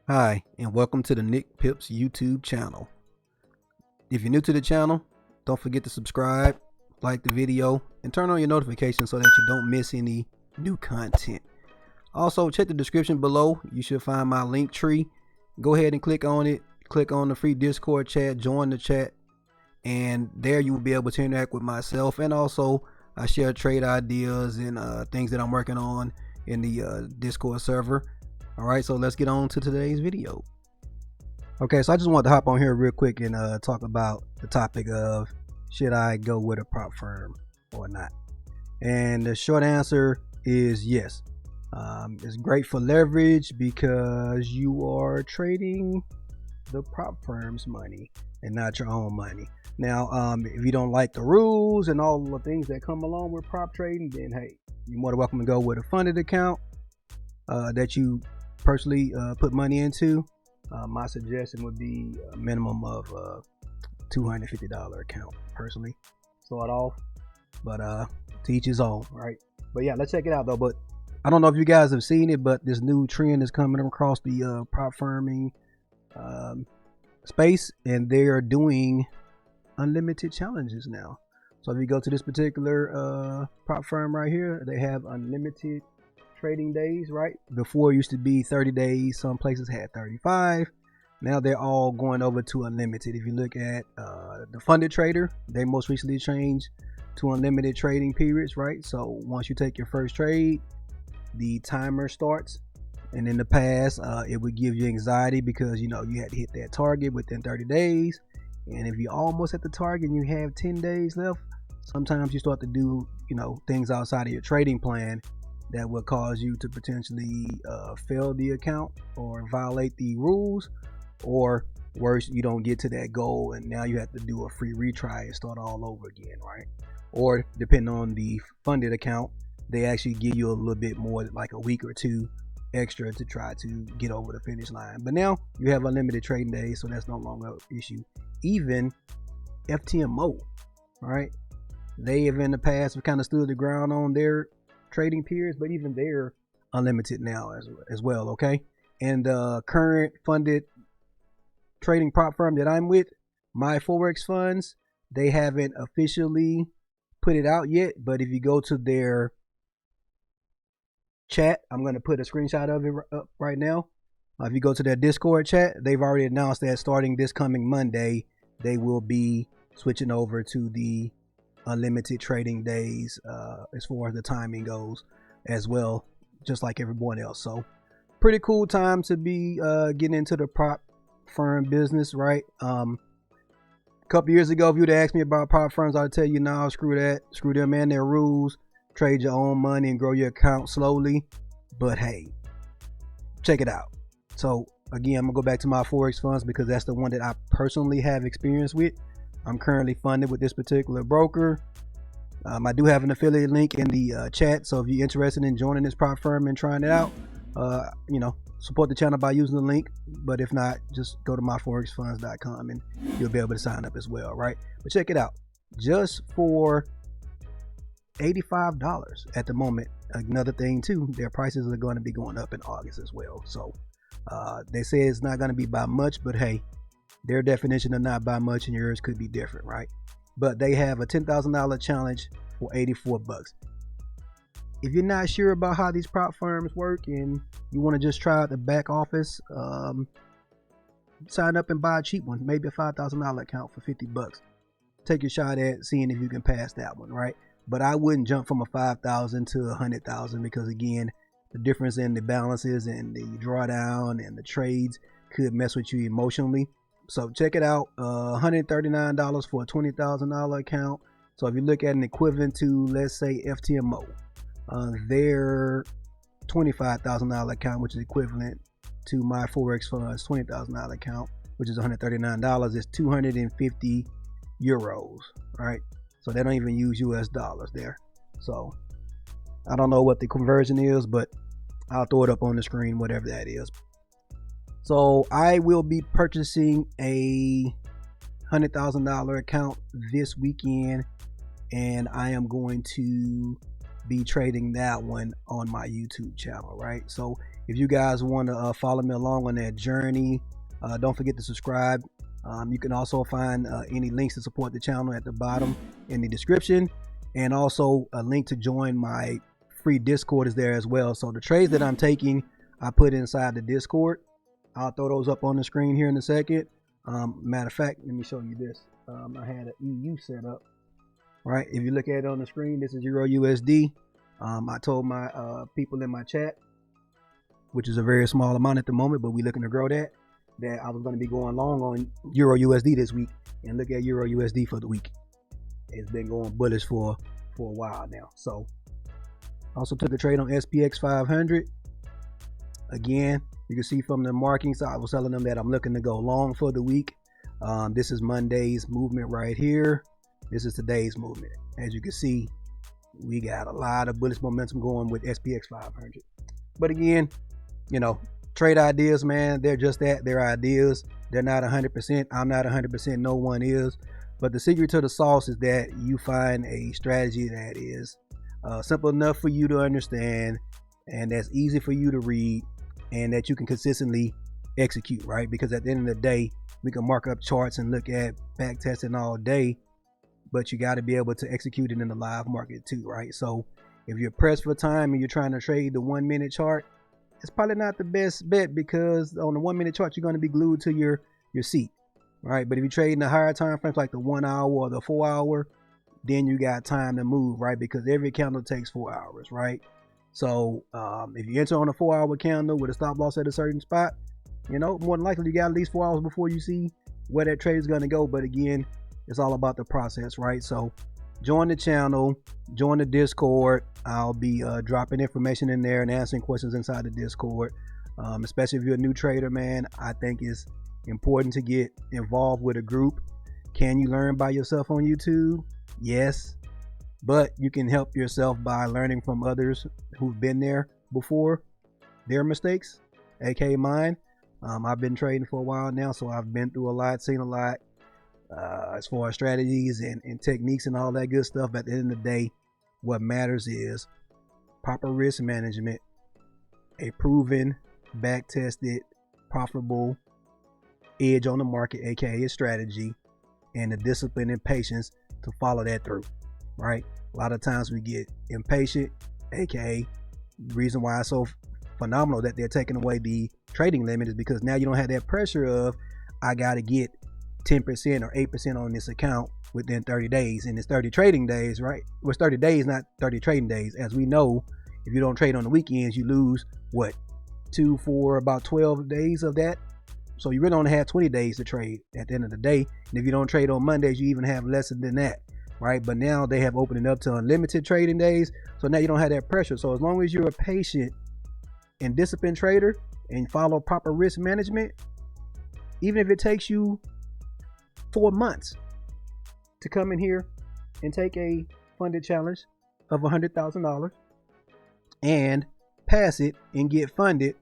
Hi, and welcome to the NIC PIPS YouTube channel. If you're new to the channel, don't forget to subscribe, like the video, and turn on your notifications so that you don't miss any new content. Also, check the description below. You should find my link tree. Go ahead and click on it. Click on the free Discord chat, join the chat, and there you will be able to interact with myself. And also, I share trade ideas and things that I'm working on in the Discord server. Alright, so let's get on to today's video. Okay, so I just wanted to hop on here real quick and talk about the topic of should I go with a prop firm or not. And the short answer is yes. It's great for leverage because you are trading the prop firm's money and not your own money. Now, if you don't like the rules and all the things that come along with prop trading, then hey, you're more than welcome to go with a funded account that you personally put money into. My suggestion would be a minimum of $250 account personally. Start off, but to each his own, right? But yeah, let's check it out though. But I don't know if you guys have seen it, but this new trend is coming across the prop firming space, and they are doing unlimited challenges now. So if you go to this particular prop firm right here, they have unlimited trading days, right? Before it used to be 30 days. Some places had 35. Now they're all going over to unlimited. If you look at the funded trader, they most recently changed to unlimited trading periods, right? So once you take your first trade, the timer starts. And in the past, it would give you anxiety because you had to hit that target within 30 days. And if you're almost at the target and you have 10 days left, sometimes you start to do things outside of your trading plan that will cause you to potentially fail the account or violate the rules, or worse, you don't get to that goal and now you have to do a free retry and start all over again, right? Or depending on the funded account, they actually give you a little bit more, like a week or two extra to try to get over the finish line. But now you have unlimited trading days, so that's no longer an issue. Even FTMO, right? They have in the past kind of stood the ground on their trading periods, but even they're unlimited now as well. Okay, and the current funded trading prop firm that I'm with, my Forex funds, they haven't officially put it out yet, but if you go to their chat, I'm going to put a screenshot of it up right now. If you go to their Discord chat, they've already announced that starting this coming Monday, they will be switching over to the unlimited trading days as far as the timing goes as well, just like everyone else. So pretty cool time to be getting into the prop firm business, right? A couple years ago, if you'd asked me about prop firms, I'd tell you, nah, screw that, screw them and their rules, trade your own money and grow your account slowly. But hey, check it out. So again, I'm gonna go back to my Forex funds because that's the one that I personally have experience with. I'm currently funded with this particular broker. I do have an affiliate link in the chat, so if you're interested in joining this prop firm and trying it out, support the channel by using the link. But if not, just go to myforexfunds.com and you'll be able to sign up as well, right? But check it out, just for $85 at the moment. Another thing too, their prices are going to be going up in August as well. So they say it's not going to be by much, but hey, their definition of not by much and yours could be different, right? But they have a $10,000 challenge for $84. If you're not sure about how these prop firms work and you want to just try out the back office, sign up and buy a cheap one, maybe a $5,000 account for $50. Take your shot at seeing if you can pass that one, right? But I wouldn't jump from a $5,000 to a $100,000 because again, the difference in the balances and the drawdown and the trades could mess with you emotionally. So check it out, $139 for a $20,000 account. So if you look at an equivalent to, let's say, FTMO, their $25,000 account, which is equivalent to my Forex funds $20,000 account, which is $139, is 250 euros, right? So they don't even use US dollars there. So I don't know what the conversion is, but I'll throw it up on the screen, whatever that is. So I will be purchasing a $100,000 account this weekend, and I am going to be trading that one on my YouTube channel, right? So if you guys want to follow me along on that journey, don't forget to subscribe. You can also find any links to support the channel at the bottom in the description, and also a link to join my free Discord is there as well. So the trades that I'm taking, I put inside the Discord. I'll throw those up on the screen here in a second. Matter of fact, let me show you this. I had an EU set up. Right, if you look at it on the screen, this is Euro USD. I told my people in my chat, which is a very small amount at the moment, but we're looking to grow that I was going to be going long on Euro USD this week. And look at Euro USD for the week. It's been going bullish for a while now. So also took a trade on SPX 500. Again, you can see from the markings, I was telling them that I'm looking to go long for the week. This is Monday's movement right here. This is today's movement. As you can see, we got a lot of bullish momentum going with SPX 500. But again, you know, trade ideas, man, they're just that. They're ideas. They're not 100%. I'm not 100%. No one is. But the secret to the sauce is that you find a strategy that is simple enough for you to understand, and that's easy for you to read, and that you can consistently execute, right? Because at the end of the day, we can mark up charts and look at back testing all day, but you got to be able to execute it in the live market too, right? So if you're pressed for time and you're trying to trade the 1 minute chart, it's probably not the best bet, because on the 1 minute chart, you're going to be glued to your seat, right? But if you're trading the higher time frames like the 1 hour or the 4 hour, then you got time to move, right? Because every candle takes 4 hours, right? So if you enter on a 4 hour candle with a stop loss at a certain spot, you know, more than likely you got at least 4 hours before you see where that trade is going to go. But again, it's all about the process, right? So join the channel, join the Discord. I'll be dropping information in there and answering questions inside the Discord. Especially if you're a new trader, man, I think it's important to get involved with a group. Can you learn by yourself on YouTube? Yes, but you can help yourself by learning from others who've been there before, their mistakes, aka mine. I've been trading for a while now, so I've been through a lot, seen a lot, as far as strategies and techniques and all that good stuff. At the end of the day, what matters is proper risk management, a proven, back-tested, profitable edge on the market, aka a strategy, and the discipline and patience to follow that through, right? A lot of times we get impatient, aka the reason why it's so phenomenal that they're taking away the trading limit is because now you don't have that pressure of, I got to get 10% or 8% on this account within 30 days. And it's 30 trading days, right? Well, it's 30 days, not 30 trading days. As we know, if you don't trade on the weekends, you lose what, 2 for about 12 days of that. So you really only have 20 days to trade at the end of the day. And if you don't trade on Mondays, you even have less than that, right? But now they have opened it up to unlimited trading days. So now you don't have that pressure. So as long as you're a patient and disciplined trader and follow proper risk management, even if it takes you 4 months to come in here and take a funded challenge of $100,000 and pass it and get funded,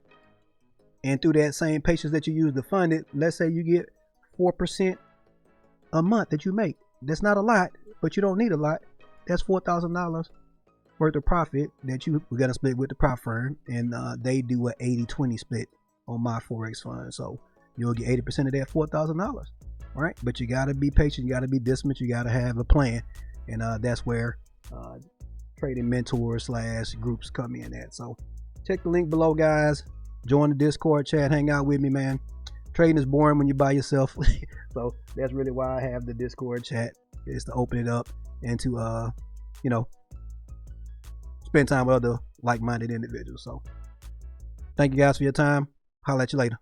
and through that same patience that you use to fund it, let's say you get 4% a month that you make. That's not a lot, but you don't need a lot. That's $4,000 worth of profit that we're gonna split with the prop firm, and they do an 80-20 split on my Forex fund. So you'll get 80% of that $4,000, right? But you gotta be patient, you gotta be disciplined, you gotta have a plan, and that's where trading mentors / groups come in at. So check the link below, guys. Join the Discord chat, hang out with me, man. Trading is boring when you're by yourself. So that's really why I have the Discord chat, is to open it up and to you know, spend time with other like-minded individuals. So thank you guys for your time. Holla at you later.